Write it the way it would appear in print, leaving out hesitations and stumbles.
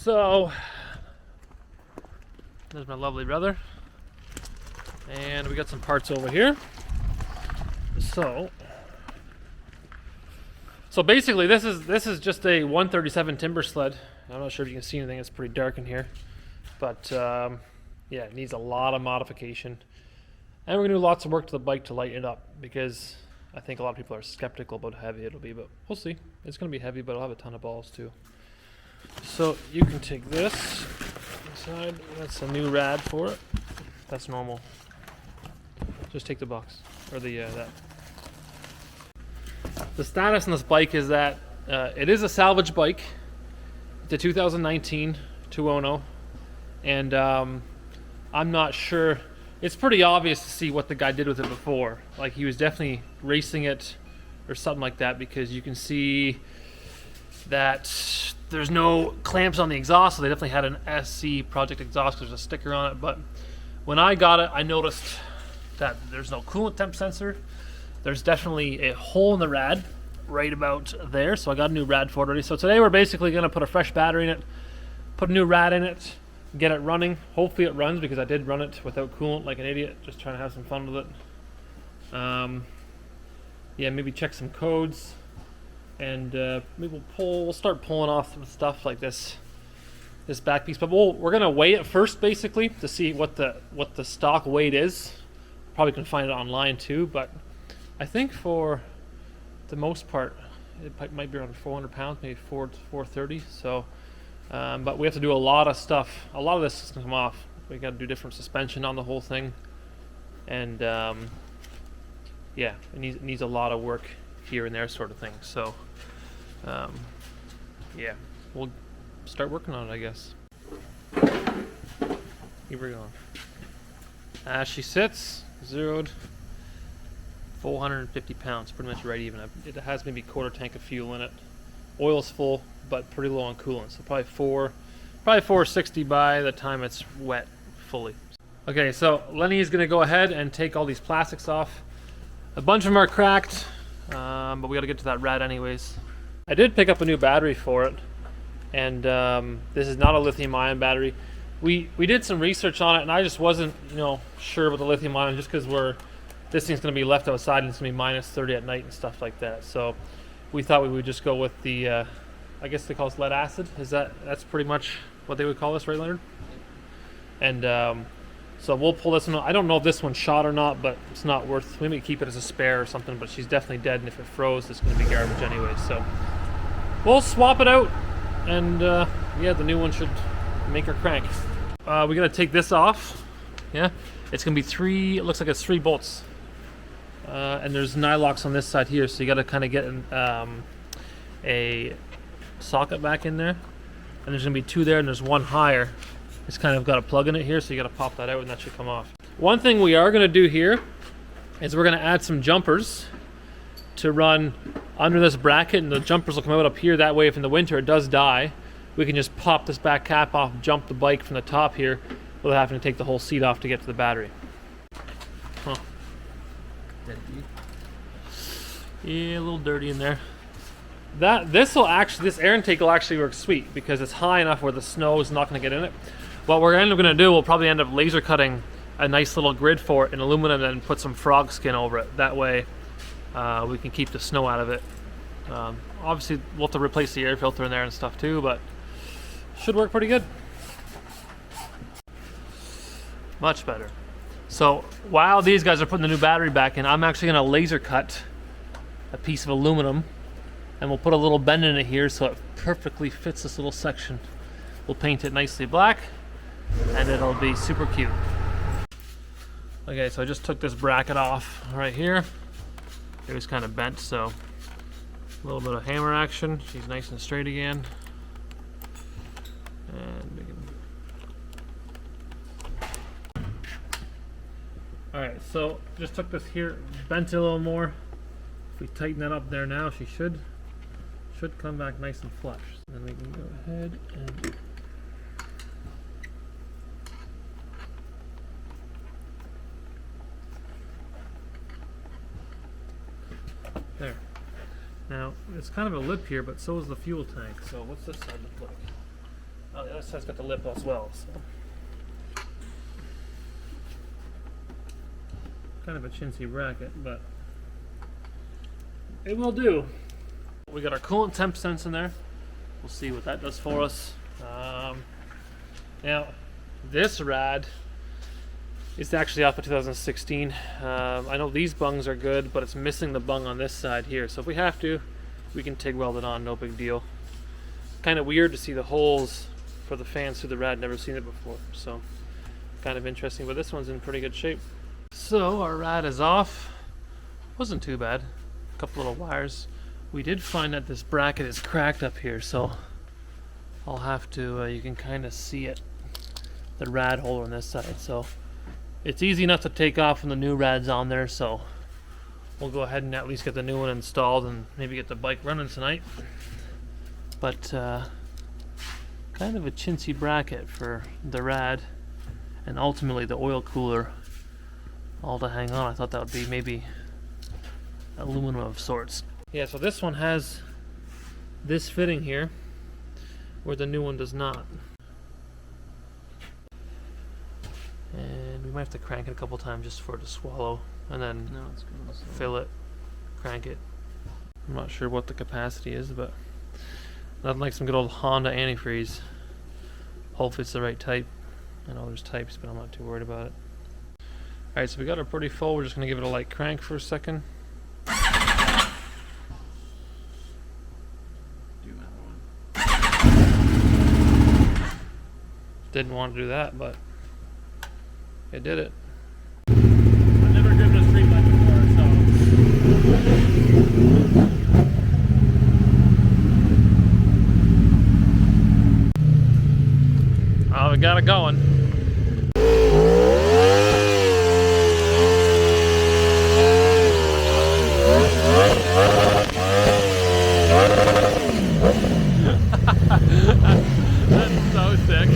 So there's my lovely brother, and we got some parts over here. So basically this is just a 137 Timbersled. I'm not sure if you can see anything, it's pretty dark in here, but yeah, it needs a lot of modification, and we're gonna do lots of work to the bike to lighten it up, because I think a lot of people are skeptical about how heavy it'll be, but we'll see. It's gonna be heavy, but it'll have a ton of balls too. So you can take this inside. That's a new rad for it. That's normal. Just take the box, or the that. The status on this bike is that it is a salvage bike. It's a 2019 Tuono, and I'm not sure. It's pretty obvious to see what the guy did with it before. Like, he was definitely racing it or something like that, because you can see that there's no clamps on the exhaust, so they definitely had an SC Project exhaust. There's a sticker on it, but when I got it, I noticed that there's no coolant temp sensor. There's definitely a hole in the rad right about there, so I got a new rad for it already. So today we're basically going to put a fresh battery in it, put a new rad in it, get it running. Hopefully it runs, because I did run it without coolant like an idiot, just trying to have some fun with it. Yeah, maybe check some codes, and maybe we'll start pulling off some stuff like this back piece. But we're gonna weigh it first, basically, to see what the stock weight is. Probably can find it online too, but I think for the most part it might be around 400 pounds, maybe 430. So but we have to do a lot of stuff. A lot of this is gonna come off. We got to do different suspension on the whole thing, and yeah, it needs a lot of work here and there, sort of thing. So yeah, we'll start working on it, I guess. Here we go. As she sits, zeroed, 450 pounds, pretty much right even. It has maybe a quarter tank of fuel in it. Oil's full, but pretty low on coolant, so probably 460 by the time it's wet fully. Okay, so Lenny's gonna go ahead and take all these plastics off. A bunch of them are cracked, but we gotta get to that rad anyways. I did pick up a new battery for it, and this is not a lithium-ion battery. We did some research on it, and I just wasn't, sure about the lithium-ion, just because this thing's gonna be left outside and it's gonna be minus 30 at night and stuff like that. So we thought we would just go with the, I guess they call this lead acid. That's pretty much what they would call this, right, Leonard? And so we'll pull this one. I don't know if this one's shot or not, but it's not worth. We may keep it as a spare or something. But she's definitely dead, and if it froze, it's going to be garbage anyway. So we'll swap it out, and yeah, the new one should make her crank. We got to take this off. Yeah, it's going to be three. It looks like it's 3 bolts, and there's nylocks on this side here. So you got to kind of get a socket back in there, and there's going to be 2 there, and there's 1 higher. It's kind of got a plug in it here, so you got to pop that out, and that should come off. One thing we are going to do here is we're going to add some jumpers to run under this bracket, and the jumpers will come out up here. That way, if in the winter it does die, we can just pop this back cap off, jump the bike from the top here without having to take the whole seat off to get to the battery. Huh. Yeah, a little dirty in there. This air intake will actually work sweet, because it's high enough where the snow is not going to get in it. What we're going to do, we'll probably end up laser cutting a nice little grid for it in aluminum and put some frog skin over it. That way we can keep the snow out of it. Obviously we'll have to replace the air filter in there and stuff too, but should work pretty good. Much better. So while these guys are putting the new battery back in, I'm actually going to laser cut a piece of aluminum, and we'll put a little bend in it here so it perfectly fits this little section. We'll paint it nicely black, and it'll be super cute. Okay, so I just took this bracket off right here. It was kind of bent, so a little bit of hammer action. She's nice and straight again. And we can... Alright, so just took this here, bent it a little more. If we tighten that up there now, she should come back nice and flush. So then we can go ahead and there. Now it's kind of a lip here, but so is the fuel tank. So what's this side look like? Oh, the other this side's got the lip as well. So. Kind of a chintzy bracket, but it will do. We got our coolant temp sense in there. We'll see what that does for us. Now, this rad is actually off of 2016. I know these bungs are good, but it's missing the bung on this side here. So if we have to, we can TIG weld it on, no big deal. Kind of weird to see the holes for the fans through the rad, never seen it before. So kind of interesting, but this one's in pretty good shape. So our rad is off. Wasn't too bad. A couple little wires. We did find that this bracket is cracked up here, so I'll have to, you can kind of see it, the rad hole on this side. So it's easy enough to take off when the new rad's on there, so we'll go ahead and at least get the new one installed and maybe get the bike running tonight. But kind of a chintzy bracket for the rad and ultimately the oil cooler all to hang on. I thought that would be maybe aluminum of sorts. Yeah, so this one has this fitting here where the new one does not. And we might have to crank it a couple times just for it to swallow and then fill it, crank it. I'm not sure what the capacity is, but nothing like some good old Honda antifreeze. Hopefully it's the right type. I know there's types, but I'm not too worried about it. Alright, so we got it pretty full. We're just going to give it a light crank for a second. Didn't want to do that, but it did it. I've never driven a street bike before, so. Oh, we got it going. That's so sick.